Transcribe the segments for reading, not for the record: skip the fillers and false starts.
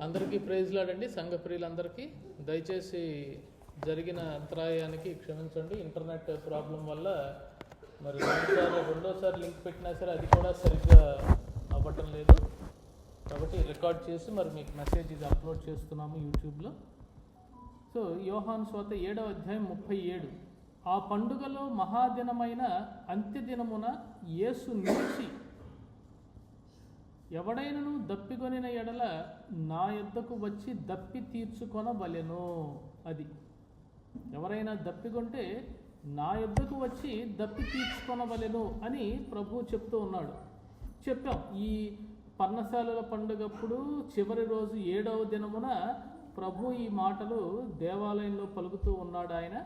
అందరికీ ప్రైజ్ లాడండి. సంఘ ప్రియులందరికీ దయచేసి జరిగిన అంతరాయానికి క్షమించండి. ఇంటర్నెట్ ప్రాబ్లం వల్ల మరి రెండోసారి లింక్ పెట్టినా సరే అది కూడా సరిగ్గా అవ్వటం లేదు. కాబట్టి రికార్డ్ చేసి మరి మీకు మెసేజ్ ఇది అప్లోడ్ చేస్తున్నాము యూట్యూబ్లో. సో యోహాను సువార్త 7వ అధ్యాయం 37. ఆ పండుగలో మహాదినమైన అంత్యదినమున యేసు నిలిచి ఎవడైనను దప్పికొనిన ఎడల నా యొద్దకు వచ్చి దప్పి తీర్చుకొనవలెను. అది ఎవరైనా దప్పికొంటే నా యొద్దకు వచ్చి దప్పి తీర్చుకొనవలెను అని ప్రభువు చెప్తూ ఉన్నాడు. చెప్పాం, ఈ పర్ణశాలల పండుగప్పుడు చివరి రోజు 7వ దినమున ప్రభు ఈ మాటలు దేవాలయంలో పలుకుతూ ఉన్నాడు. ఆయన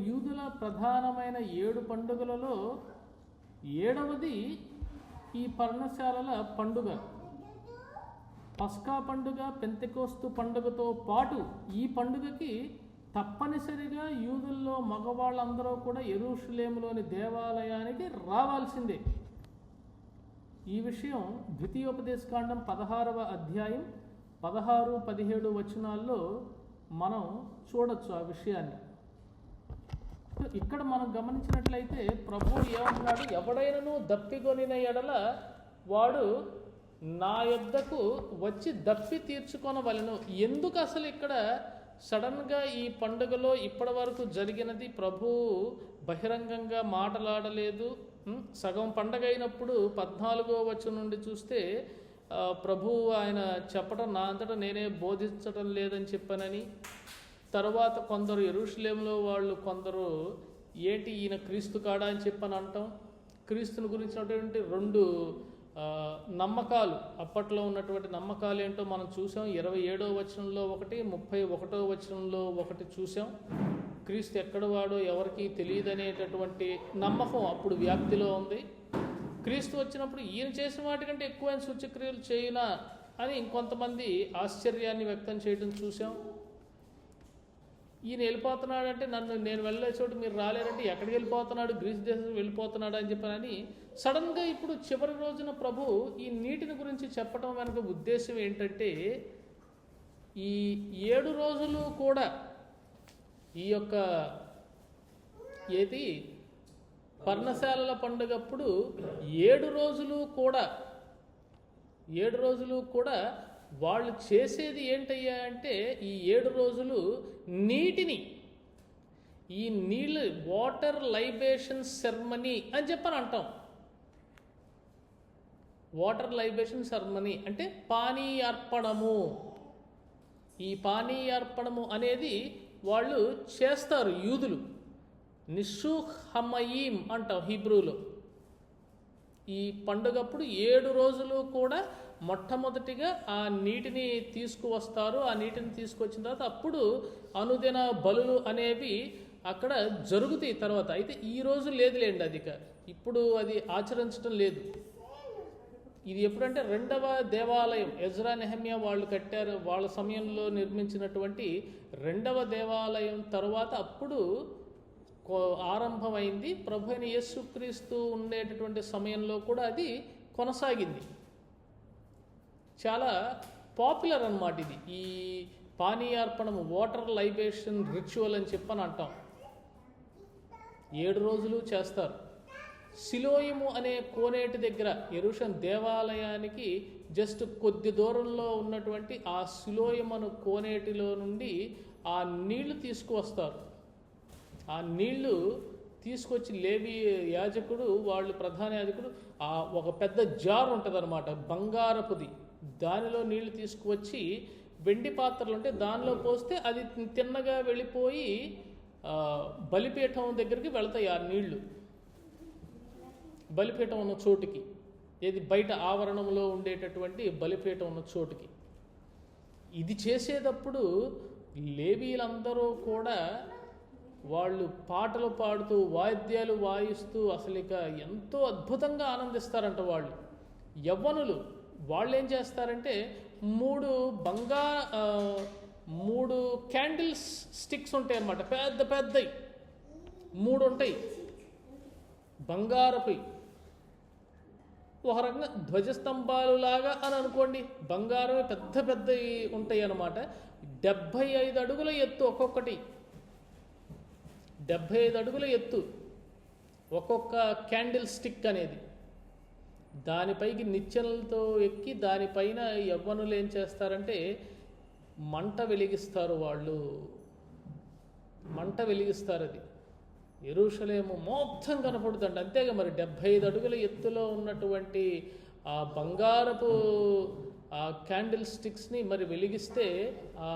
యూదుల ప్రధానమైన 7 పండుగలలో 7వది ఈ పర్ణశాలల పండుగ. పస్కా పండుగ, పెంతెకోస్తు పండుగతో పాటు ఈ పండుగకి తప్పనిసరిగా యూదుల్లో మగవాళ్ళందరూ కూడా యెరూషలేములోని దేవాలయానికి రావాల్సిందే. ఈ విషయం ద్వితీయోపదేశకాండం 16వ అధ్యాయం 16-17 వచనాల్లో మనం చూడొచ్చు ఆ విషయాన్ని. ఇక్కడ మనం గమనించినట్లయితే ప్రభు ఏమంటున్నాడు, ఎవడైనను దప్పికొనిన ఎడల వాడు నా యొద్దకు వచ్చి దప్పి తీర్చుకొనవలెను. ఎందుకు అసలు ఇక్కడ సడన్గా ఈ పండుగలో ఇప్పటి వరకు జరిగినది ప్రభు బహిరంగంగా మాట్లాడలేదు. సగం పండగ అయినప్పుడు 14వ వచనం నుండి చూస్తే ప్రభు ఆయన చెప్పడం, నా అంతటా నేనే బోధించడం లేదని చెప్పానని, తర్వాత కొందరు యెరూషలేములో వాళ్ళు కొందరు ఏంటి ఈయన క్రీస్తు కాడా అని చెప్పని అంటాం. క్రీస్తుని గురించినటువంటి 2 నమ్మకాలు, అప్పట్లో ఉన్నటువంటి నమ్మకాలు ఏంటో మనం చూసాం. 27వ వచనంలో ఒకటి, 31వ వచనంలో ఒకటి చూసాం. క్రీస్తు ఎక్కడ వాడో ఎవరికి తెలియదనేటటువంటి నమ్మకం అప్పుడు వ్యాప్తిలో ఉంది. క్రీస్తు వచ్చినప్పుడు ఈయన చేసిన వాటికంటే ఎక్కువైన సూచక్రియలు చేయునా అని ఇంకొంతమంది ఆశ్చర్యాన్ని వ్యక్తం చేయడం చూసాం. ఈయన వెళ్ళిపోతున్నాడంటే నేను వెళ్ళే చోటు మీరు రాలేరంటే ఎక్కడికి వెళ్ళిపోతున్నాడు, గ్రీస్ దేశం వెళ్ళిపోతున్నాడు అని చెప్పని సడన్గా ఇప్పుడు చివరి రోజున ప్రభు ఈ నీటిని గురించి చెప్పడం వెనక ఉద్దేశం ఏంటంటే, ఈ 7 రోజులు కూడా ఈ యొక్క ఏది పర్ణశాలల పండుగప్పుడు 7 రోజులు కూడా వాళ్ళు చేసేది ఏంటయ్యా అంటే, ఈ 7 రోజులు నీటిని, ఈ నీళ్ళు వాటర్ లైబేషన్ సెర్మనీ అని చెప్పని అంటాం. వాటర్ లైబేషన్ సెర్మనీ అంటే పానీయార్పణము. ఈ పానీయార్పణము అనేది వాళ్ళు చేస్తారు యూదులు. నిషూహ్ హమయీం అంటాం హీబ్రూలో. ఈ పండుగప్పుడు 7 రోజులు కూడా మొట్టమొదటిగా ఆ నీటిని తీసుకువస్తారు. ఆ నీటిని తీసుకొచ్చిన తర్వాత అప్పుడు అనుదిన బలులు అనేవి అక్కడ జరుగుతాయి తర్వాత. అయితే ఈ రోజు లేదులేండి, అది ఇప్పుడు అది ఆచరించడం లేదు. ఇది ఎప్పుడంటే 2వ దేవాలయం ఎజ్రా నెహెమ్యా వాళ్ళు కట్టారు. వాళ్ళ సమయంలో నిర్మించినటువంటి 2వ దేవాలయం తర్వాత అప్పుడు ఆరంభమైంది. ప్రభు అయిన యేసుక్రీస్తు ఉండేటటువంటి సమయంలో కూడా అది కొనసాగింది. చాలా పాపులర్ అన్నమాట ఇది. ఈ పానీయార్పణము, వాటర్ లైబేషన్ రిచువల్ అని చెప్పని అంటాం. 7 రోజులు చేస్తారు. సిలోయిము అనే కోనేటి దగ్గర, యెరూషలేం దేవాలయానికి జస్ట్ కొద్ది దూరంలో ఉన్నటువంటి ఆ సిలోయిము కోనేటిలో నుండి ఆ నీళ్లు తీసుకువస్తారు. ఆ నీళ్లు తీసుకొచ్చి లేవి యాజకుడు, వాళ్ళు ప్రధాన యాజకుడు, ఒక పెద్ద జార్ ఉంటుంది అనమాట, బంగారపుది. దానిలో నీళ్లు తీసుకువచ్చి వెండి పాత్రలు ఉంటే దానిలో పోస్తే అది తిన్నగా వెళ్ళిపోయి బలిపీఠం దగ్గరికి వెళ్తాయి ఆ నీళ్లు. బలిపీఠం ఉన్న చోటుకి, ఏది బయట ఆవరణంలో ఉండేటటువంటి బలిపీఠం ఉన్న చోటుకి. ఇది చేసేటప్పుడు లేవీలందరూ కూడా వాళ్ళు పాటలు పాడుతూ వాయిద్యాలు వాయిస్తూ అసలు ఇక ఎంతో అద్భుతంగా ఆనందిస్తారంట వాళ్ళు. యవ్వనులు వాళ్ళు ఏం చేస్తారంటే 3 క్యాండిల్స్ స్టిక్స్ ఉంటాయి అన్నమాట, పెద్ద పెద్దవి 3 ఉంటాయి బంగారపై. ఒక రకంగా ధ్వజస్తంభాలు లాగా అని అనుకోండి, బంగారమే పెద్ద పెద్ద ఉంటాయి అన్నమాట. 75 అడుగుల ఎత్తు ఒక్కొక్కటి, 75 అడుగుల ఎత్తు ఒక్కొక్క క్యాండిల్ స్టిక్ అనేది. దానిపైకి నిచ్చెనలతో ఎక్కి దానిపైన యవ్వనులు ఏం చేస్తారంటే మంట వెలిగిస్తారు. వాళ్ళు మంట వెలిగిస్తారు. అది యెరూషలేము మొత్తం కనపడుతుంది. అంతేగా మరి 75 అడుగుల ఎత్తులో ఉన్నటువంటి ఆ బంగారపు ఆ క్యాండిల్ స్టిక్స్ని మరి వెలిగిస్తే ఆ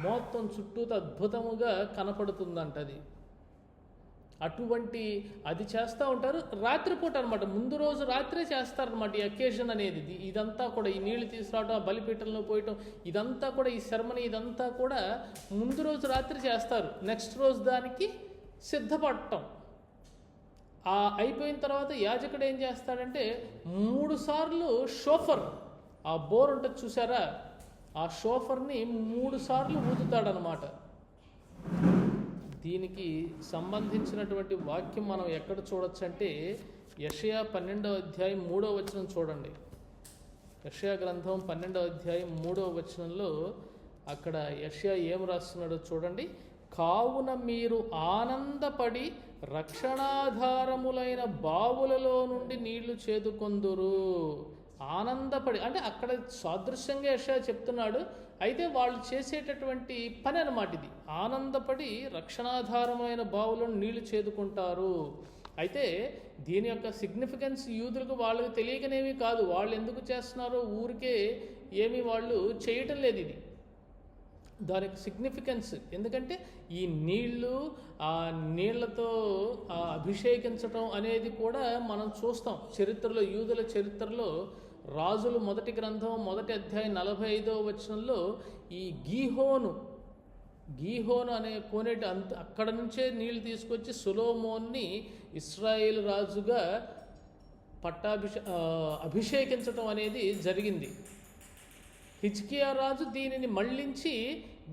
మొత్తం చుట్టూతో అద్భుతముగా కనపడుతుందంట. అది అటువంటి అది చేస్తూ ఉంటారు రాత్రిపూట అనమాట. ముందు రోజు రాత్రే చేస్తారనమాట ఈ అకేషన్ అనేది. ఇదంతా కూడా ఈ నీళ్లు తీసుకురావడం, బలిపీఠంలో పోయటం, ఇదంతా కూడా ఈ సెరమనీ ఇదంతా కూడా ముందు రోజు రాత్రి చేస్తారు. నెక్స్ట్ రోజు దానికి సిద్ధపడటం. అయిపోయిన తర్వాత యాజకుడు ఏం చేస్తాడంటే 3 సార్లు షోఫర్, ఆ బోర్ ఉంటుంది చూసారా, ఆ షోఫర్ని 3 సార్లు ఊదుతాడనమాట. దీనికి సంబంధించినటువంటి వాక్యం మనం ఎక్కడ చూడొచ్చు అంటే యెషయా 12వ అధ్యాయం 3వ వచనం చూడండి. యెషయా గ్రంథం 12వ అధ్యాయం 3వ వచనంలో అక్కడ యెషయా ఏం రాస్తున్నాడో చూడండి. కావున మీరు ఆనందపడి రక్షణాధారములైన బావులలో నుండి నీళ్లు చేదుకొందురు. ఆనందపడి అంటే అక్కడ సాదృశ్యంగా యెషయా చెప్తున్నాడు. అయితే వాళ్ళు చేసేటటువంటి పని అన్నమాట ఇది. ఆనందపడి రక్షణాధారమైన బావులను నీళ్లు చేదుకుంటారు. అయితే దీని యొక్క సిగ్నిఫికెన్స్ యూదులకు వాళ్ళకి తెలియకనేవి కాదు. వాళ్ళు ఎందుకు చేస్తున్నారో ఊరికే ఏమీ వాళ్ళు చేయటం లేదు. ఇది దానికి సిగ్నిఫికెన్స్. ఎందుకంటే ఈ నీళ్లు, ఆ నీళ్లతో అభిషేకించటం అనేది కూడా మనం చూస్తాం చరిత్రలో, యూదుల చరిత్రలో. రాజులు మొదటి గ్రంథం 1వ అధ్యాయం 45వ వచనంలో ఈ గీహోను అనే కోనేటి అక్కడ నుంచే నీళ్లు తీసుకొచ్చి సొలొమోన్ని ఇశ్రాయేలు రాజుగా అభిషేకించటం అనేది జరిగింది. హిజ్కియా రాజు దీనిని మళ్లించి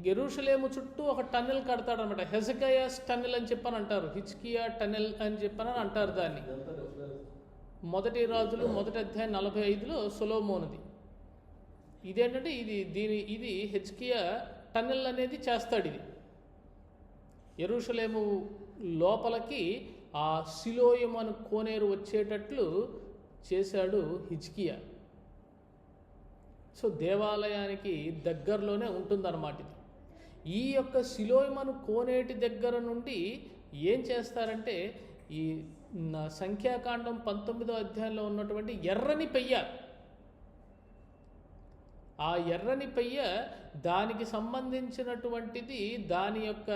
యెరూషలేము చుట్టూ ఒక టన్నెల్ కడతాడనమాట. హెజకియాస్ టన్నెల్ అని చెప్పని అంటారు, హిజ్కియా టన్నెల్ అని చెప్పని అంటారు దాన్ని. మొదటి రాజులు 1వ అధ్యాయం 45లో సొలొమోనుది. ఇదేంటంటే ఇది హిజ్కియా టన్నెల్ అనేది చేస్తాడు. ఇది యెరూషలేము లోపలికి ఆ సిలోయము అను కోనేరు వచ్చేటట్లు చేశాడు హిజ్కియా. సో దేవాలయానికి దగ్గరలోనే ఉంటుందన్నమాట ఇది. ఈ యొక్క సిలోయమను కోనేటి దగ్గర నుండి ఏం చేస్తారంటే ఈ సంఖ్యాకాండం 19వ అధ్యాయంలో ఉన్నటువంటి ఎర్రని పెయ్య, ఆ ఎర్రని పెయ్య దానికి సంబంధించినటువంటిది. దాని యొక్క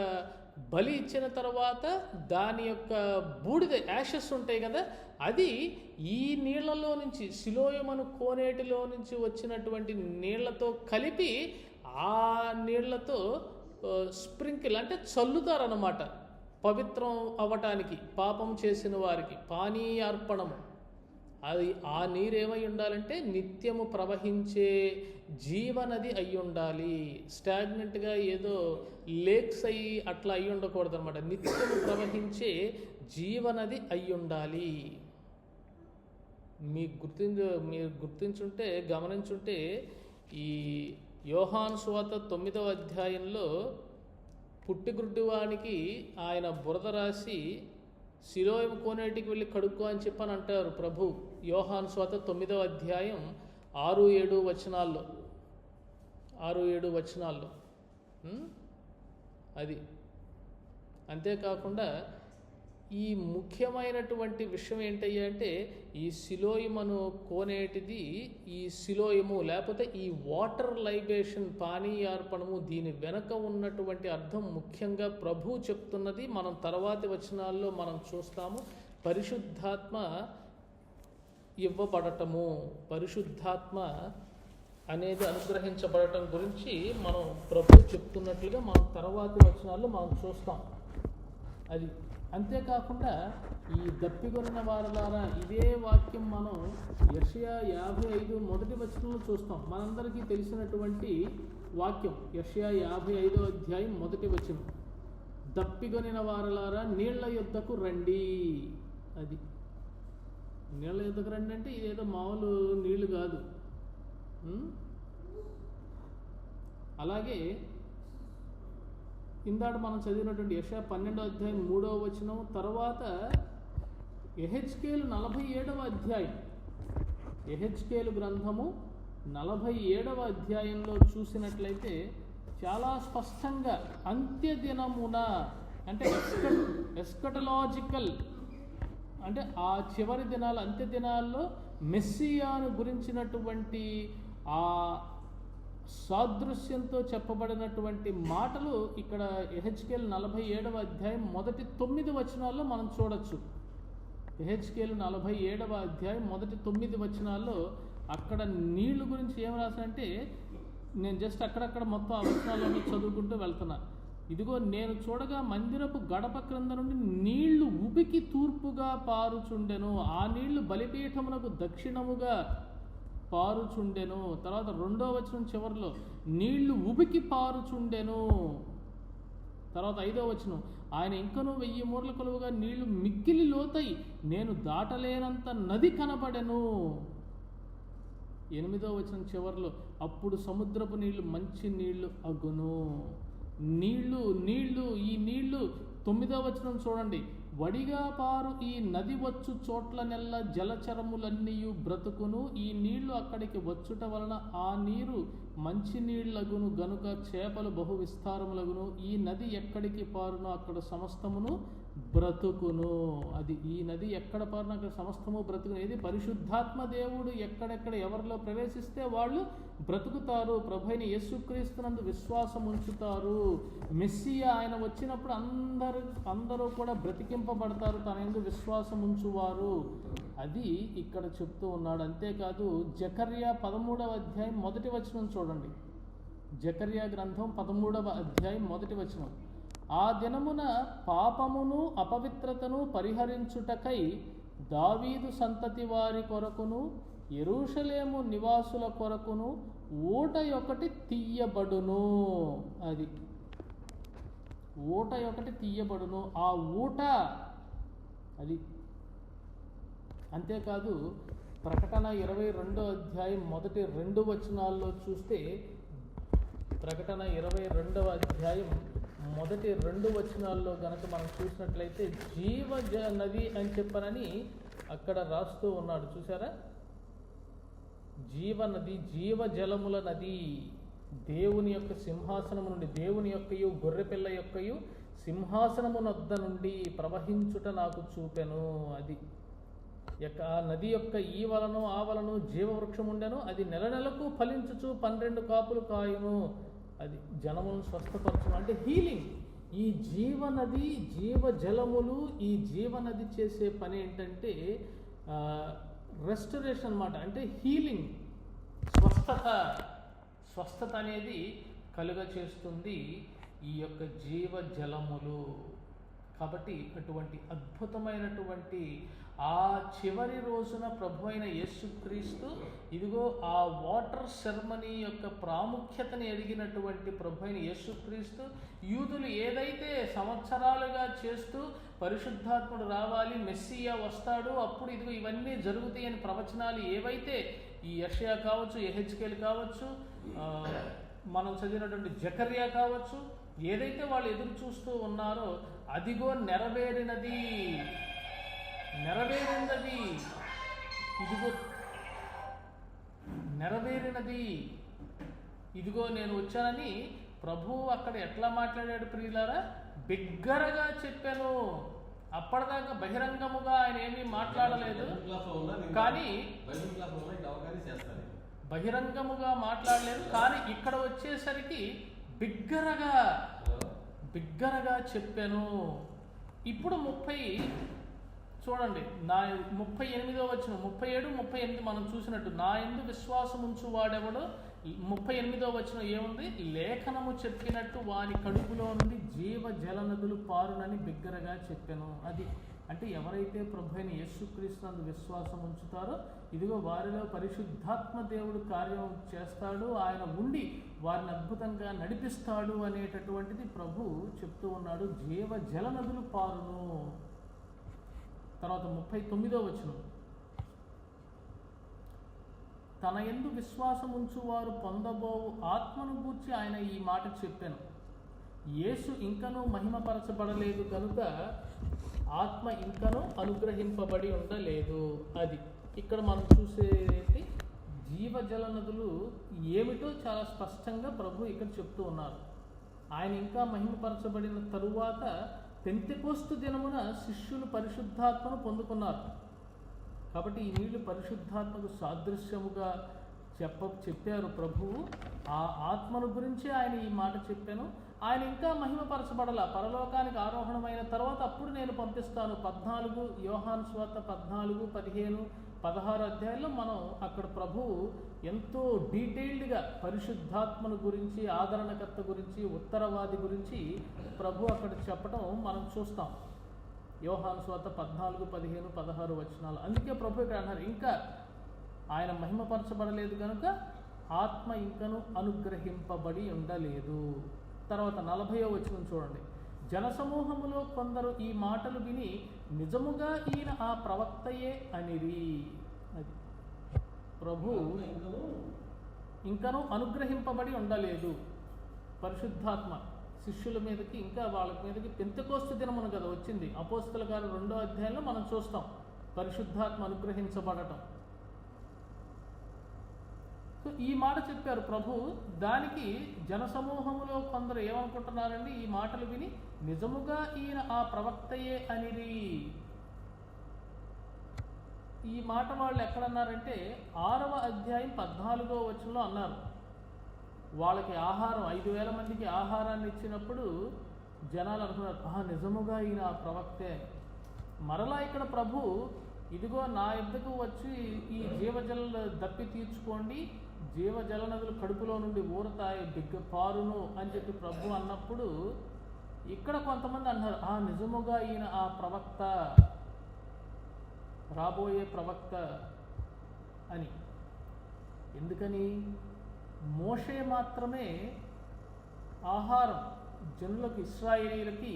బలి ఇచ్చిన తర్వాత దాని యొక్క బూడిద యాషెస్ ఉంటాయి కదా, అది ఈ నీళ్లలో నుంచి సిలోయమను కోనేటిలో నుంచి వచ్చినటువంటి నీళ్లతో కలిపి ఆ నీళ్లతో స్ప్రింకిల్ అంటే చల్లుతారన్నమాట. పవిత్రం అవ్వటానికి పాపం చేసిన వారికి పానీయార్పణము. అది ఆ నీరేమై ఉండాలంటే నిత్యము ప్రవహించే జీవనది అయి ఉండాలి. స్టాగ్నెంట్గా ఏదో లేక్స్ అయ్యి అట్లా అయి ఉండకూడదు అనమాట. నిత్యము ప్రవహించే జీవనది అయి ఉండాలి. మీరు గుర్తించుంటే గమనించుంటే ఈ యోహాను సువార్త 9వ అధ్యాయంలో పుట్టిగుడ్డివానికి ఆయన బురద రాసి సిలోయము కోనేటికి వెళ్ళి కడుక్కో అని చెప్పని అంటారు ప్రభు. యోహాను సువార్త 9వ అధ్యాయం 6-7 వచనాల్లో అది. అంతేకాకుండా ఈ ముఖ్యమైనటువంటి విషయం ఏంటయ్యా అంటే ఈ సిలోయమను కోనేటిది, ఈ సిలోయము లేకపోతే ఈ వాటర్ లైబేషన్ పానీయార్పణము, దీని వెనక ఉన్నటువంటి అర్థం ముఖ్యంగా ప్రభు చెప్తున్నది మనం తర్వాతి వచనాల్లో మనం చూస్తాము. పరిశుద్ధాత్మ ఇవ్వబడటము, పరిశుద్ధాత్మ అనేది అనుగ్రహించబడటం గురించి మనం ప్రభు చెప్తున్నట్లుగా మనం తర్వాతి వచనాల్లో మనం చూస్తాం. అది అంతేకాకుండా ఈ దప్పిగొన్న వారలారా ఇదే వాక్యం మనం యెషయా 55 మొదటి వచనంలో చూస్తాం. మనందరికీ తెలిసినటువంటి వాక్యం యెషయా 55వ అధ్యాయం 1వ వచనం. దప్పిగొనిన వారలారా నీళ్ల యొద్దకు రండి. అది నీళ్ళ ఎదుగు రండి అంటే ఇదేదో మామూలు నీళ్లు కాదు. అలాగే ఇందాక మనం చదివినటువంటి యెషయా 12వ అధ్యాయం 3వ వచనం, తర్వాత యెహెజ్కేలు 47వ అధ్యాయం, యెహెజ్కేలు గ్రంథము 47వ అధ్యాయంలో చూసినట్లయితే చాలా స్పష్టంగా అంత్యదినమున అంటే ఎస్కటలాజికల్ అంటే ఆ చివరి దినాలు, అంత్య దినాల్లో మెస్సియాను గురించినటువంటి ఆ సాదృశ్యంతో చెప్పబడినటువంటి మాటలు ఇక్కడ యెహెజ్కేలు 47వ అధ్యాయం మొదటి 9 వచనాల్లో మనం చూడొచ్చు. యెహెజ్కేలు 47వ అధ్యాయం మొదటి 9 వచనాల్లో అక్కడ నీళ్లు గురించి ఏం రాశానంటే, నేను జస్ట్ అక్కడక్కడ మొత్తం ఆ వచనాలన్నీ చదువుకుంటూ వెళ్తున్నా. ఇదిగో నేను చూడగా మందిరపు గడప క్రింద నుండి నీళ్లు ఉబికి తూర్పుగా పారుచుండెను, ఆ నీళ్లు బలిపీఠమునకు దక్షిణముగా పారుచుండెను. తర్వాత 2వ వచనం చివరిలో నీళ్లు ఉబికి పారుచుండెను. తర్వాత 5వ వచనం ఆయన ఇంకనూ 1000 మూరల కొలువుగా నీళ్లు మిక్కిలి లోతై నేను దాటలేనంత నది కనబడెను. 8వ వచనం చివరిలో అప్పుడు సముద్రపు నీళ్లు మంచి నీళ్లు అగును. నీళ్లు నీళ్లు ఈ నీళ్లు 9వ వచనం చూడండి, వడిగా పారు ఈ నది వచ్చు చోట్ల నెల్ల జలచరములన్నీయు బ్రతుకును, ఈ నీళ్లు అక్కడికి వచ్చుట వలన ఆ నీరు మంచి నీళ్లగును గనుక చేపలు బహు విస్తారములగును, ఈ నది ఎక్కడికి పారునో అక్కడ సమస్తమును బ్రతుకును. అది ఈ నది ఎక్కడ పారునో అక్కడ సమస్తము బ్రతుకును. ఏది పరిశుద్ధాత్మ దేవుడు ఎక్కడెక్కడ ఎవరిలో ప్రవేశిస్తే వాళ్ళు బ్రతుకుతారు, ప్రభువైన యేసుక్రీస్తునందు విశ్వాసం ఉంచుతారు. మెస్సియా ఆయన వచ్చినప్పుడు అందరూ కూడా బ్రతికింపబడతారు తన యందు విశ్వాసం ఉంచువారు. అది ఇక్కడ చెప్తూ ఉన్నాడు. అంతేకాదు జకర్యా 13వ అధ్యాయం 1వ వచనం చూడండి. జకర్యా గ్రంథం 13వ అధ్యాయం 1వ వచనం, ఆ దినమున పాపమును అపవిత్రతను పరిహరించుటకై దావీదు సంతతి వారి కొరకును యెరూషలేము నివాసుల కొరకును ఊట ఒకటి తీయబడును. అది ఊట ఒకటి తీయబడును, ఆ ఊట అది. అంతేకాదు ప్రకటన 22వ అధ్యాయం మొదటి 2 వచనాల్లో చూస్తే, ప్రకటన 22వ అధ్యాయం మొదటి 2 వచనాల్లో గనక మనం చూసినట్లయితే జీవ నది అని చెప్పనని అక్కడ రాస్తూ ఉన్నాడు. చూసారా? జీవనది, జీవజలముల నది దేవుని యొక్క సింహాసనము నుండి, దేవుని యొక్కయు గొర్రెపిల్ల యొక్కయు సింహాసనము నొద్ద నుండి ప్రవహించుట నాకు చూపెను. అది ఆ నది యొక్క ఈ వలను ఆ వలను జీవవృక్షం ఉండెను, అది నెల నెలకు ఫలించుచు 12 కాపులు కాయును, అది జనములను స్వస్థపరచును. అంటే హీలింగ్. ఈ జీవనది, జీవజలములు, ఈ జీవనది చేసే పని ఏంటంటే రెస్టరేషన్ అన్నమాట. అంటే హీలింగ్, స్వస్థత అనేది కలుగ చేస్తుంది ఈ యొక్క జీవజలములు. కాబట్టి అటువంటి అద్భుతమైనటువంటి ఆ చివరి రోజున ప్రభు అయిన యేసుక్రీస్తు ఇదిగో ఆ వాటర్ సెరమనీ యొక్క ప్రాముఖ్యతని ఎరిగినటువంటి ప్రభు అయిన యేసుక్రీస్తు యూదులు ఏదైతే సంవత్సరాలుగా చేస్తూ పరిశుద్ధాత్ముడు రావాలి, మెస్సియా వస్తాడు, అప్పుడు ఇదిగో ఇవన్నీ జరుగుతాయి అని ప్రవచనాలు ఏవైతే ఈ యెషయా కావచ్చు, యెహెజ్కేలు కావచ్చు, మనం చదివినటువంటి జకర్యా కావచ్చు, ఏదైతే వాళ్ళు ఎదురు చూస్తూ ఉన్నారో అదిగో నెరవేరినది, ఇదిగో నెరవేరినది, ఇదిగో నేను వచ్చానని ప్రభువు అక్కడ ఎట్లా మాట్లాడాడు ప్రియులారా? బిగ్గరగా చెప్పాను. అప్పటిదాకా బహిరంగముగా ఆయన ఏమీ మాట్లాడలేదు, కానీ బహిరంగముగా మాట్లాడలేదు, కానీ ఇక్కడ వచ్చేసరికి బిగ్గరగా చెప్పాను. ఇప్పుడు 30 చూడండి, నా 38వ వచనం, 37, 38 మనం చూసినట్టు, నా యందు విశ్వాసం ఉంచు వాడెవడో, 38వ వచనం ఏముంది? లేఖనము చెప్పినట్టు వాని కడుపులో నుండి జీవ జల నదులు పారునని బిగ్గరగా చెప్పాను. అది అంటే ఎవరైతే ప్రభు అయిన యేసుక్రీస్తునందు విశ్వాసం ఉంచుతారో ఇదిగో వారిలో పరిశుద్ధాత్మ దేవుడు కార్యం చేస్తాడు, ఆయన ఉండి వారిని అద్భుతంగా నడిపిస్తాడు అనేటటువంటిది ప్రభు చెప్తూ ఉన్నాడు. జీవ జల నదులు పారును. తర్వాత 39వ వచనం, తన యందు విశ్వాసం ఉంచువారు పొందబోవు ఆత్మను గూర్చి ఆయన ఈ మాట చెప్పాను. యేసు ఇంకనూ మహిమపరచబడలేదు కనుక ఆత్మ ఇంకనూ అనుగ్రహింపబడి ఉండలేదు. అది ఇక్కడ మనం చూసేది జీవజల నదులు ఏమిటో చాలా స్పష్టంగా ప్రభు ఇక్కడ చెప్తూ ఉన్నారు. ఆయన ఇంకా మహిమపరచబడిన తరువాత పెంతెకోస్తు దినమున శిష్యులు పరిశుద్ధాత్మను పొందుకున్నారు. కాబట్టి ఈ నీళ్లు పరిశుద్ధాత్మకు సాదృశ్యముగా చెప్పారు ప్రభువు. ఆ ఆత్మను గురించి ఆయన ఈ మాట చెప్పాను. ఆయన ఇంకా మహిమపరచబడల, పరలోకానికి ఆరోహణమైన తర్వాత అప్పుడు నేను పంపిస్తాను. 14 యోహాను సువార్త 14, 15, 16 అధ్యాయంలో మనం అక్కడ ప్రభువు ఎంతో డీటెయిల్డ్గా పరిశుద్ధాత్మను గురించి, ఆదరణకర్త గురించి, ఉత్తరవాది గురించి ప్రభు అక్కడ చెప్పడం మనం చూస్తాం. యోహాను సువార్త 14, 15, 16 వచనాలు. అందుకే ప్రభు ఇక్కడ అన్నారు, ఇంకా ఆయన మహిమపరచబడలేదు కనుక ఆత్మ ఇంకను అనుగ్రహింపబడి ఉండలేదు. తర్వాత 40వ వచనం చూడండి. జనసమూహములో కొందరు ఈ మాటలు విని నిజముగా ఈయన ఆ ప్రవక్తయే అనిరి. అది ప్రభు ఇంకను అనుగ్రహింపబడి ఉండలేదు. పరిశుద్ధాత్మ శిష్యుల మీదకి, ఇంకా వాళ్ళ మీదకి పెంతెకోస్తు దినమున కదా వచ్చింది. అపోస్తల కార్యాలు 2వ అధ్యాయంలో మనం చూస్తాం పరిశుద్ధాత్మ అనుగ్రహించబడటం. సో ఈ మాట చెప్పారు ప్రభు. దానికి జనసమూహములో కొందరు ఏమనుకుంటున్నారండి, ఈ మాటలు విని నిజముగా ఈయన ఆ ప్రవక్తయే అనిరి. ఈ మాట వాళ్ళు ఎక్కడన్నారంటే 6వ అధ్యాయం 14వ వచనంలో అన్నారు. వాళ్ళకి ఆహారం 5,000 మందికి ఆహారాన్ని ఇచ్చినప్పుడు జనాలు అనుకున్నారు, నిజముగా ఈయన ఆ ప్రవక్తే. మరలా ఇక్కడ ప్రభు, ఇదిగో నా యొద్దకు వచ్చి ఈ జీవజల దప్పి తీర్చుకోండి, జీవజల నదులు కడుపులో నుండి ఊరతాయి, పారును అని చెప్పి ప్రభు అన్నప్పుడు ఇక్కడ కొంతమంది అన్నారు, నిజముగా ఈయన ఆ ప్రవక్త, రాబోయే ప్రవక్త అని. ఎందుకని? మోషే మాత్రమే ఆహారం జనులకు, ఇశ్రాయేలీయులకి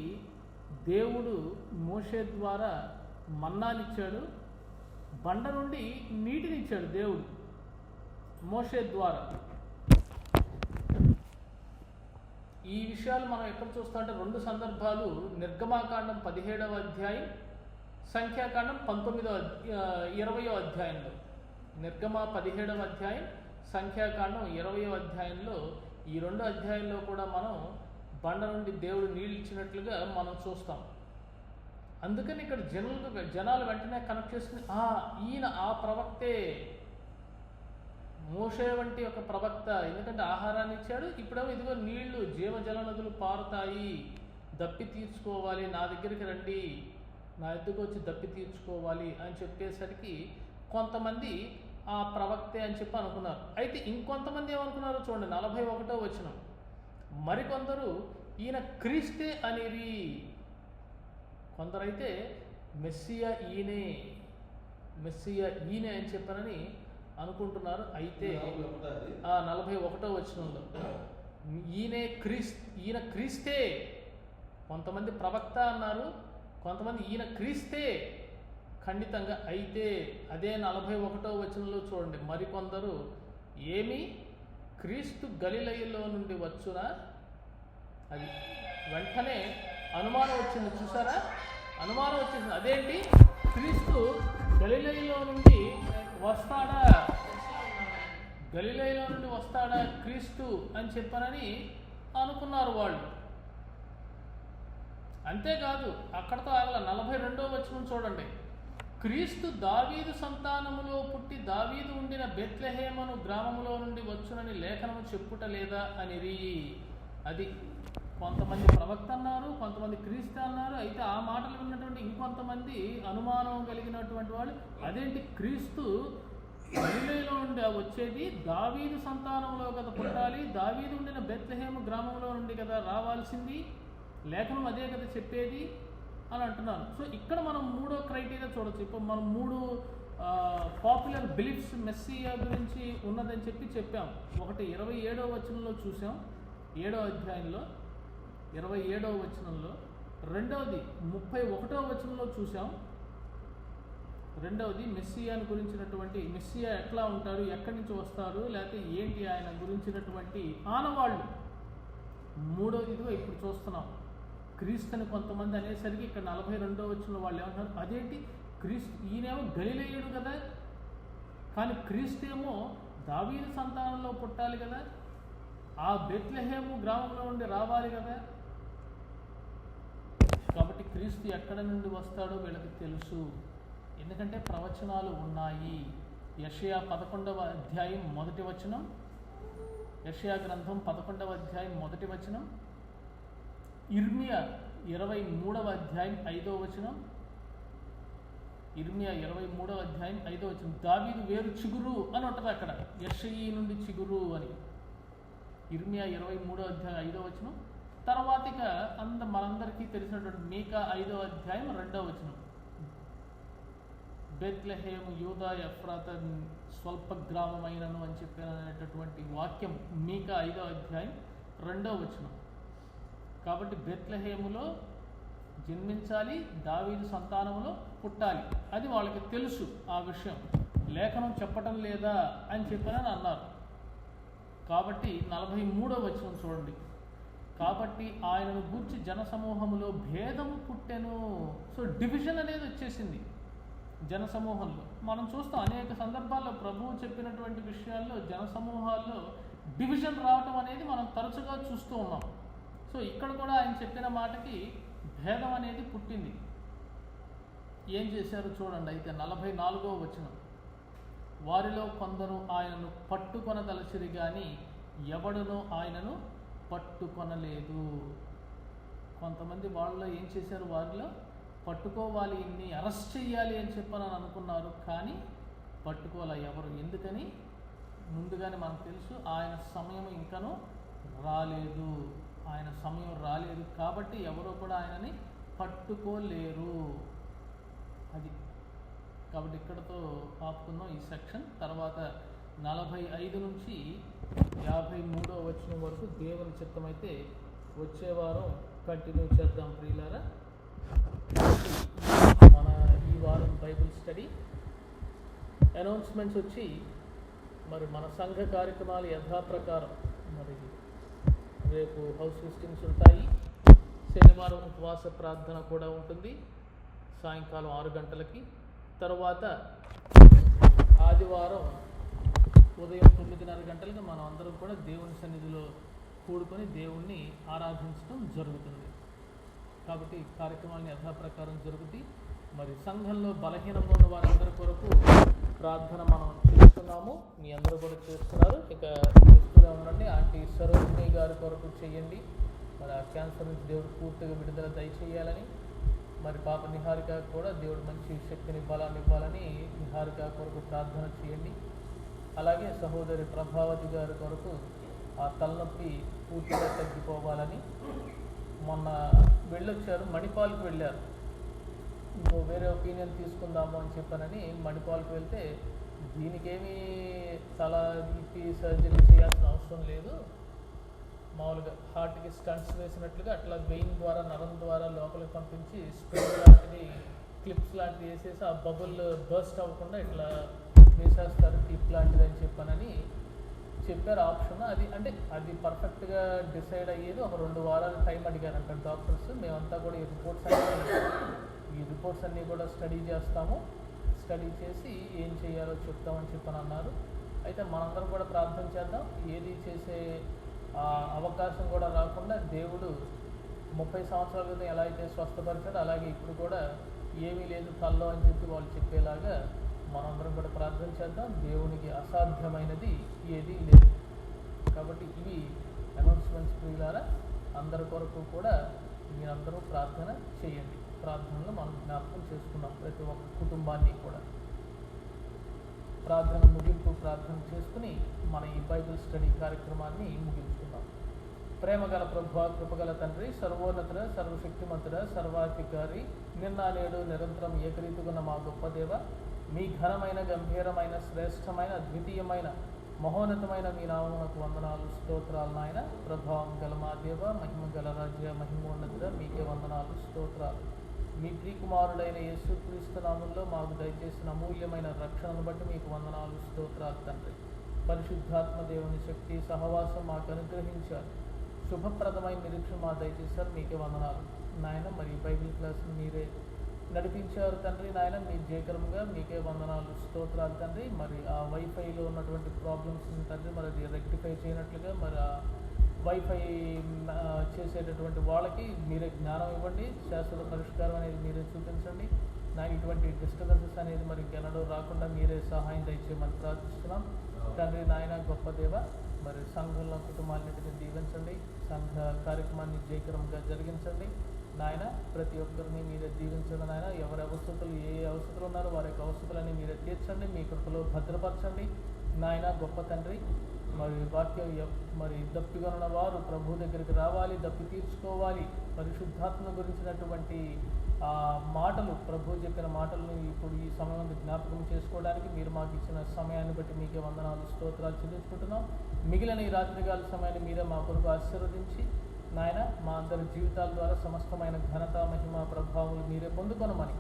దేవుడు మోషే ద్వారా మన్నానిచ్చాడు, బండ నుండి నీటినిచ్చాడు దేవుడు మోషే ద్వారా. ఈ విషయాలు మనం ఎక్కడ చూస్తామంటే 2 సందర్భాలు, నిర్గమాకాండం 17వ అధ్యాయం, సంఖ్యాకాండం 20వ అధ్యాయంలో. నిర్గమ 17వ అధ్యాయం, సంఖ్యాకాండం 20వ అధ్యాయంలో, ఈ 2 అధ్యాయంలో కూడా మనం బండ నుండి దేవుడు నీళ్ళు ఇచ్చినట్లుగా మనం చూస్తాం. అందుకని ఇక్కడ జనాలు వెంటనే కనెక్ట్ చేసుకుని, ఈయన ఆ ప్రవక్తే, మోషే వంటి ఒక ప్రవక్త. ఎందుకంటే ఆహారాన్ని ఇచ్చాడు, ఇప్పుడేమో ఇదిగో నీళ్లు, జీవజల నదులు పారుతాయి, దప్పి తీర్చుకోవాలి, నా దగ్గరికి రండి, నా ఎద్దుకు వచ్చి దప్పి తీర్చుకోవాలి అని చెప్పేసరికి కొంతమంది ఆ ప్రవక్తే అని చెప్పి అనుకున్నారు. అయితే ఇంకొంతమంది ఏమనుకున్నారో చూడండి, 41వ వచనం. మరికొందరు ఈయన క్రీస్తే అనిరి. కొందరైతే మెస్సియా ఈయనే, మెస్సియా ఈయనే అని చెప్పనని అనుకుంటున్నారు. అయితే 41వ వచనంలో ఈయన క్రీస్తే, కొంతమంది ప్రవక్త అన్నారు, కొంతమంది ఈయన క్రీస్తే ఖండితంగా. అయితే అదే 41వ వచనంలో చూడండి, మరికొందరు ఏమి క్రీస్తు గలిలయలో నుండి వచ్చునా. అది వెంటనే అనుమానం వచ్చింది, చూసారా? అనుమానం వచ్చేసింది. అదేంటి, క్రీస్తు గలిలయలో నుండి వస్తాడా, గలిలయలో నుండి వస్తాడా క్రీస్తు అని చెప్పనని అనుకున్నారు వాళ్ళు. అంతేకాదు, అక్కడతో ఆగల. 42వ వచనం చూడండి. క్రీస్తు దావీదు సంతానములో పుట్టి దావీదు ఉండిన బెత్లెహేమను గ్రామములో నుండి వచ్చునని లేఖనము చెప్పుట లేదా అనిరి. అది కొంతమంది ప్రవక్త అన్నారు, కొంతమంది క్రీస్తు అన్నారు. అయితే ఆ మాటలు విన్నటువంటి ఇంకొంతమంది అనుమానం కలిగినటువంటి వాళ్ళు, అదేంటి క్రీస్తు గలిలయలో నుండి వచ్చేది, దావీదు సంతానంలో కదా పుట్టాలి, దావీదు ఉండిన బెత్లెహేము గ్రామంలో నుండి కదా రావాల్సింది, లేఖనం అదే కదా చెప్పేది అని అంటున్నారు. సో ఇక్కడ మనం 3వ క్రైటీరియా చూడొచ్చు. ఇప్పుడు మనం 3 పాపులర్ బిలీఫ్స్ మెస్సియా గురించి ఉన్నదని చెప్పాం. ఒకటి 27వ వచనంలో చూసాం, 7వ అధ్యాయంలో 27వ వచనంలో. రెండవది 31వ వచనంలో చూసాం. రెండవది మెస్సియాను గురించినటువంటి మెస్సియా ఎట్లా ఉంటారు, ఎక్కడి నుంచి వస్తారు, లేకపోతే ఏంటి ఆయన గురించినటువంటి ఆనవాళ్ళు. మూడవది ఇదిగో ఇప్పుడు చూస్తున్నాం, క్రీస్తుని కొంతమంది అనేసరికి ఇక్కడ 42వ వచనంలో వాళ్ళు ఏమంటారు, అదేంటి క్రీస్తు, ఈయనేమో గలిలయుడు కదా, కానీ క్రీస్తు ఏమో దావీదు సంతానంలో పుట్టాలి కదా, ఆ బెత్లెహేము గ్రామంలో నుండి రావాలి కదా. కాబట్టి క్రీస్తు ఎక్కడ నుండి వస్తాడో వీళ్ళకి తెలుసు, ఎందుకంటే ప్రవచనాలు ఉన్నాయి. యెషయా 11వ అధ్యాయం 1వ వచనం, యెషయా గ్రంథం 11వ అధ్యాయం 1వ వచనం, ఇర్మియా 23వ అధ్యాయం 5వ వచనం, ఇర్మియా 23వ అధ్యాయం 5వ వచనం, దావీదు వేరు చిగురు అని ఉంటుంది అక్కడ, యెషయి నుండి చిగురు అని. ఇర్మియా 23వ అధ్యాయం 5వ వచనం. తర్వాత ఇక మనందరికీ తెలిసినటువంటి మీకా 5వ అధ్యాయం 2వ వచనం, బెత్లెహేము యూదా ఎఫ్రాత స్వల్ప గ్రామమైనను అని చెప్పినటువంటి వాక్యం మీకా 5వ అధ్యాయం 2వ వచనం. కాబట్టి బెత్లెహేములో జన్మించాలి, దావీదు సంతానంలో పుట్టాలి, అది వాళ్ళకి తెలుసు. ఆ విషయం లేఖనం చెప్పటం లేదా అని చెప్పారని అన్నారు. కాబట్టి 43వ వచనం చూడండి, కాబట్టి ఆయనను గూర్చి జనసమూహములో భేదము పుట్టెను. సో డివిజన్ అనేది వచ్చేసింది జనసమూహంలో. మనం చూస్తాం అనేక సందర్భాల్లో ప్రభువు చెప్పినటువంటి విషయాల్లో జనసమూహాల్లో డివిజన్ రావటం అనేది మనం తరచుగా చూస్తూ ఉన్నాం. సో ఇక్కడ కూడా ఆయన చెప్పిన మాటకి భేదం అనేది పుట్టింది. ఏం చేశారు చూడండి. అయితే 44వ వచనం, వారిలో కొందరు ఆయనను పట్టుకొనదలచిరి గాని ఎవడునో ఆయనను పట్టుకొనలేదు. కొంతమంది వాళ్ళలో ఏం చేశారు, వారిలో పట్టుకోవాలి, ఇన్ని అరెస్ట్ చేయాలి అని చెప్పని అనుకున్నారు, కానీ పట్టుకోలే ఎవరు. ఎందుకని? ముందుగానే మనకు తెలుసు ఆయన సమయం ఇంకనూ రాలేదు, ఆయన సమయం రాలేదు, కాబట్టి ఎవరో కూడా ఆయనని పట్టుకోలేరు. అది కాబట్టి ఇక్కడతో ఆపుకుందాం ఈ సెక్షన్. తర్వాత 45 నుంచి 53వ వచనం వరకు దేవుని చిత్తమైతే వచ్చే వారం కంటిన్యూ చేద్దాం ప్రియులారా. మన ఈ వారం బైబిల్ స్టడీ అనౌన్స్మెంట్స్ వచ్చి, మరి మన సంఘ కార్యక్రమాలు యథాప్రకారం మరి రేపు హౌస్ విజిటింగ్స్ ఉంటాయి, శనివారం ఉపవాస ప్రార్థన కూడా ఉంటుంది సాయంకాలం 6 గంటలకి. తర్వాత ఆదివారం ఉదయం 9:30 గంటలకు మనం అందరం కూడా దేవుని సన్నిధిలో కూడుకొని దేవుణ్ణి ఆరాధించడం జరుగుతుంది. కాబట్టి కార్యక్రమాన్ని యథాప్రకారం జరుగుతాయి. మరి సంఘంలో బలహీనంగా ఉన్న వారందరి కొరకు ప్రార్థన మనం చేస్తున్నాము, మీ అందరూ కూడా చేస్తున్నారు. ఇక చేస్తూనే ఉండండి. ఆంటీ సరోజిని గారి కొరకు చేయండి, మరి ఆ క్యాన్సర్ నుంచి దేవుడు పూర్తిగా విడుదల దయచేయాలని, మరి పాప నిహారిక కూడా దేవుడు మంచి శక్తిని బలాన్ని ఇవ్వాలని నిహారిక కొరకు ప్రార్థన చేయండి. అలాగే సహోదరి ప్రభావతి గారి కొరకు ఆ తలనొప్పి పూర్తిగా తగ్గిపోవాలని. మొన్న వెళ్ళొచ్చారు, మణిపాల్కి వెళ్ళారు, ఇంకో వేరే ఒపీనియన్ తీసుకుందాము అని చెప్పానని మణిపాల్కి వెళ్తే, దీనికేమీ తల ఇప్పి సర్జరీ చేయాల్సిన అవసరం లేదు, మామూలుగా హార్ట్కి స్టంట్స్ వేసినట్లుగా అట్లా వెయిన్ ద్వారా నరం ద్వారా లోపలికి పంపించి స్ప్రింగ్ లాంటిది క్లిప్స్ లాంటివి వేసేసి ఆ బబుల్ బర్స్ట్ అవ్వకుండా ఇట్లా వేసేస్తారు క్లిప్ లాంటిది అని చెప్పానని చెప్పారు. ఆప్షన్ అది, అంటే అది పర్ఫెక్ట్గా డిసైడ్ అయ్యేది ఒక 2 వారాలు టైం అడిగారంట డాక్టర్స్. మేమంతా కూడా ఈ రిపోర్ట్స్ అన్నీ కూడా స్టడీ చేస్తాము, స్టడీ చేసి ఏం చేయాలో చెప్తామని చెప్పని అన్నారు. అయితే మనందరం కూడా ప్రార్థన చేద్దాం, ఏది చేసే అవకాశం కూడా రాకుండా దేవుడు 30 సంవత్సరాల క్రితం ఎలా అయితే స్వస్థపరిచాడో అలాగే ఇప్పుడు కూడా ఏమీ లేదు తల్లో అని చెప్పి వాళ్ళు చెప్పేలాగా మనందరం కూడా ప్రార్థన చేద్దాం. దేవునికి అసాధ్యమైనది ఏదీ లేదు. కాబట్టి ఇవి అనౌన్స్మెంట్స్ ప్రియులారా, అందరి కొరకు కూడా మీరందరూ ప్రార్థన చేయండి. ప్రార్థనలో మనం జ్ఞాపకం చేసుకున్నాం ప్రతి ఒక్క కుటుంబాన్ని కూడా. ప్రార్థన ముగింపు ప్రార్థన చేసుకుని మన ఈ బైబిల్ స్టడీ కార్యక్రమాన్ని ముగించుకుందాం. ప్రేమగల ప్రభువా, కృపగల తండ్రి, సర్వోన్నతుడ, సర్వశక్తిమంతుడ, సర్వాధికారి, నిన్న నేడు నిరంతరం ఏకరీతిగున్న మా గొప్ప దేవ, మీ ఘనమైన గంభీరమైన శ్రేష్టమైన ద్వితీయమైన మహోన్నతమైన మీ నామమునకు వందనాలు స్తోత్రాలు నాయన. ప్రభావం గల మా దేవ, మహిమ గల రాజ్య మహిమోన్నతుడ, మీకే వందనాలు స్తోత్రాలు. మీ ప్రియకుమారుడైన యేసుక్రీస్తు నామంలో మాకు దయచేసిన అమూల్యమైన రక్షణను బట్టి మీకు వందనాలు, స్తోత్రాలు తండ్రి. పరిశుద్ధాత్మ దేవుని శక్తి సహవాసం మాకు అనుగ్రహించారు. శుభప్రదమైన నిరీక్షణ మా దయచేశారు, మీకే వందనాలు నాయన. మరి బైబిల్ క్లాస్ని మీరే నడిపించారు తండ్రి నాయన, మీ జయకరంగా మీకే వందనాలు, స్తోత్రాలు తండ్రి. మరి ఆ వైఫైలో ఉన్నటువంటి ప్రాబ్లమ్స్ని తండ్రి మరి అది రెక్టిఫై చేయనట్లుగా మరి ఆ వైఫై చేసేటటువంటి వాళ్ళకి మీరే జ్ఞానం ఇవ్వండి, శాశ్వత పరిష్కారం అనేది మీరే చూపించండి నాకు. ఇటువంటి డిస్టర్బెన్సెస్ అనేది మరి ఇంకెన్నడూ రాకుండా మీరే సహాయం దయచేయమని ప్రార్థిస్తున్నాం తండ్రి నాయన. గొప్ప దేవ, మరి సంఘంలో కుటుంబాలన్నింటినీ దీవించండి, సంఘ కార్యక్రమాన్ని జయకరంగా జరిగించండి నాయన. ప్రతి ఒక్కరిని మీరే దీవించండి నాయన. ఎవరి అవసరతలు ఏ అవసరాలు ఉన్నారో వారి యొక్క అవసరాలని మీరే తీర్చండి, మీ కృపలో భద్రపరచండి నాయన. గొప్ప తండ్రి, మరి వాక్యం మరి దప్పిగా ఉన్న వారు ప్రభు దగ్గరికి రావాలి, దప్పి తీర్చుకోవాలి. పరిశుద్ధాత్మ గురించినటువంటి మాటలు, ప్రభు చెప్పిన మాటలను ఇప్పుడు ఈ సమయం జ్ఞాపకం చేసుకోవడానికి మీరు మాకు ఇచ్చిన సమయాన్ని బట్టి మీకే వందనాలు, స్తోత్రాలు చెల్లించుకుంటున్నాం. మిగిలిన ఈ రాత్రికాల సమయాన్ని మీరే మా కొరకు ఆశీర్వదించి నాయన, మా అందరి జీవితాల ద్వారా సమస్తమైన ఘనత, మహిమ, ప్రభావాలు మీరే పొందుకొనమని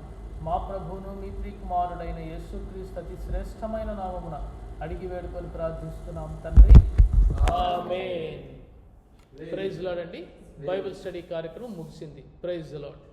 మా ప్రభువును మీ ప్రియకుమారుడైన యేసుక్రీస్తు అతి శ్రేష్టమైన నామమున అడిగి వేడుకొని ప్రార్థిస్తున్నాం తండ్రి, ఆమేన్. ప్రైజ్ లార్డ్ అండి. బైబిల్ స్టడీ కార్యక్రమం ముగిసింది. Praise lord.